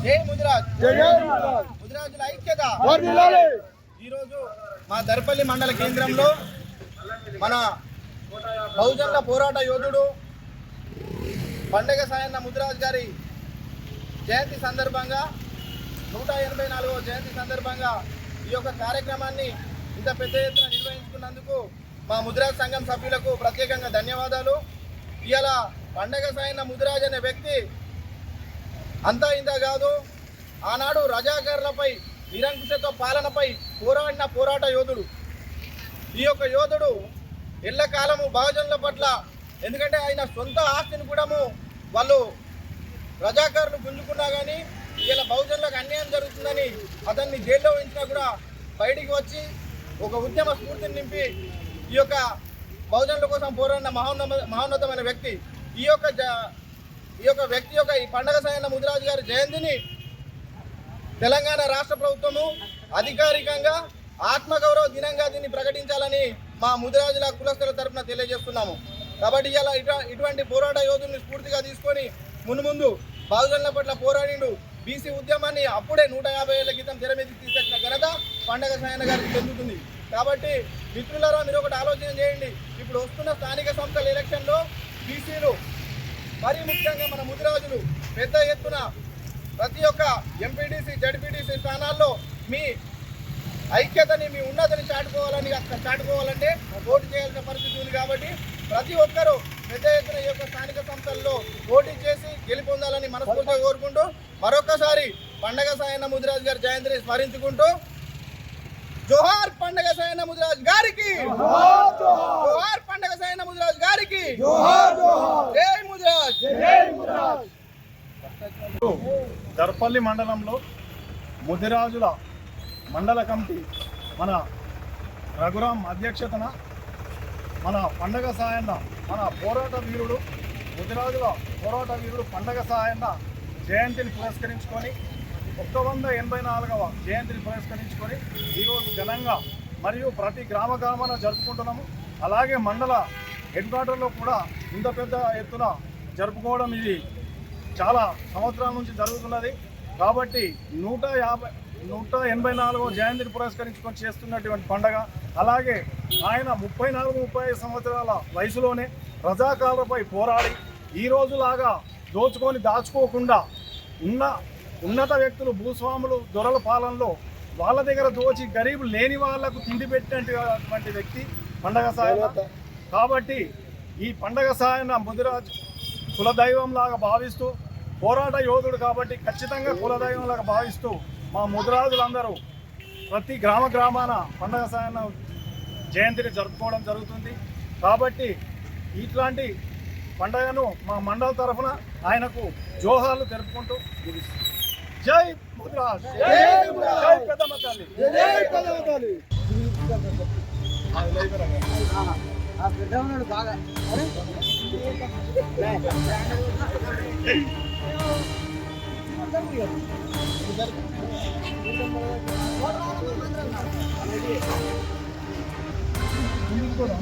జై ముదిరాజ్, ముదిరాజుల ఐక్యత. ఈరోజు మా దర్పల్లి మండల కేంద్రంలో మన బహుజనుల పోరాట యోధుడు పండగ సాయన్న ముదిరాజ్ గారి జయంతి సందర్భంగా 184వ జయంతి సందర్భంగా ఈ యొక్క కార్యక్రమాన్ని ఇంత పెద్ద ఎత్తున నిర్వహించుకున్నందుకు మా ముదిరాజ్ సంఘం సభ్యులకు ప్రత్యేకంగా ధన్యవాదాలు. ఇవాళ పండగ సాయన్న ముదిరాజ్ అనే వ్యక్తి అంతా ఇంత కాదు, ఆనాడు రజాకారులపై నిరంకుశత్వ పాలనపై పోరాడిన పోరాట యోధుడు. ఈ యొక్క యోధుడు ఎల్లకాలము బహుజనుల పట్ల, ఎందుకంటే ఆయన సొంత ఆస్తిని కూడా వాళ్ళు రజాకారులు గుంజుకున్నా కానీ ఇలా బహుజనులకు అన్యాయం జరుగుతుందని అతన్ని జైల్లో ఉంచినా కూడా బయటికి వచ్చి ఒక ఉద్యమ స్ఫూర్తిని నింపి ఈ యొక్క బహుజనుల కోసం పోరాడిన మహోన్నతమైన వ్యక్తి. ఈ యొక్క వ్యక్తి యొక్క ఈ పండగ సాయన్న ముదిరాజు గారి జయంతిని తెలంగాణ రాష్ట్ర ప్రభుత్వము అధికారికంగా ఆత్మగౌరవ దినంగా దీన్ని ప్రకటించాలని మా ముదిరాజుల కులస్తుల తరఫున తెలియజేస్తున్నాము. కాబట్టి ఇలా ఇటువంటి పోరాట యోధుల్ని స్ఫూర్తిగా తీసుకొని మున్ముందు బహుజనుల పట్ల పోరాడిండు. బీసీ ఉద్యమాన్ని అప్పుడే 150 ఏళ్ల క్రితం తెర మీదకి తీసుకొచ్చిన ఘనత పండగ సాయన్న గారికి చెందుతుంది. కాబట్టి మిత్రులారా, మీరు ఒకటి ఆలోచన చేయండి. ఇప్పుడు వస్తున్న స్థానిక సంస్థల ఎలక్షన్లో బీసీలు, మరీ ముఖ్యంగా మన ముదిరాజులు పెద్ద ఎత్తున ప్రతి ఒక్క ఎంపీటీసీ, జడ్పీటీసీ స్థానాల్లో మీ ఐక్యతని, మీ ఉన్నతిని చాటుకోవాలంటే పోటీ చేయాల్సిన పరిస్థితి ఉంది. కాబట్టి ప్రతి ఒక్కరూ పెద్ద ఎత్తున ఈ యొక్క స్థానిక సంస్థల్లో పోటీ చేసి గెలుపొందాలని మనస్ఫూర్తిగా కోరుకుంటూ మరొకసారి పండగ సాయన్న ముదిరాజ్ గారి జయంతిని స్మరించుకుంటూ జోహార్ పండగ సాయన్న ముదిరాజ్ గారికి, జోహార్ పండగ సాయన్న ముదిరాజ్ గారికి, జై ముదిరాజ్. దర్పల్లి మండలంలో ముదిరాజుల మండల కమిటీ మన రఘురాం అధ్యక్షతన మన పండగ సాయన్న, మన పోరాట వీరుడు, ముదిరాజుల పోరాట వీరుడు పండగ సాయన్న జయంతిని పురస్కరించుకొని 184వ జయంతిని పురస్కరించుకొని ఈరోజు ఘనంగా మరియు ప్రతి గ్రామాన జరుపుకుంటున్నాము. అలాగే మండల హెడ్ క్వార్టర్లో కూడా ఇంత పెద్ద ఎత్తున జరుపుకోవడం ఇది చాలా సంవత్సరాల నుంచి జరుగుతున్నది. కాబట్టి 184వ జయంతిని పురస్కరించుకొని చేస్తున్నటువంటి పండగ. అలాగే ఆయన 34-35 సంవత్సరాల వయసులోనే రజాకారులపై పోరాడి ఈ రోజులాగా దోచుకొని దాచుకోకుండా ఉన్నత వ్యక్తులు, భూస్వాములు, దొరల పాలనలో వాళ్ళ దగ్గర దోచి గరీబు లేని వాళ్లకు తిండి పెట్టినటువంటి వ్యక్తి పండగ సాయన్న. కాబట్టి ఈ పండగ సాయన్న ముదిరాజ్ కులదైవంలాగా భావిస్తూ, పోరాట యోధుడు కాబట్టి ఖచ్చితంగా కులదైవంలాగా భావిస్తూ మా ముదిరాజులందరూ ప్రతి గ్రామాన పండగ సాయన్న జయంతిని జరుపుకోవడం జరుగుతుంది. కాబట్టి ఇట్లాంటి పండగను మా మండల తరఫున ఆయనకు జోహార్లు తెలుపుకుంటూ జై ముదిరాజ్, జై పెద్దమ్మ తల్లి. బాగా కూడా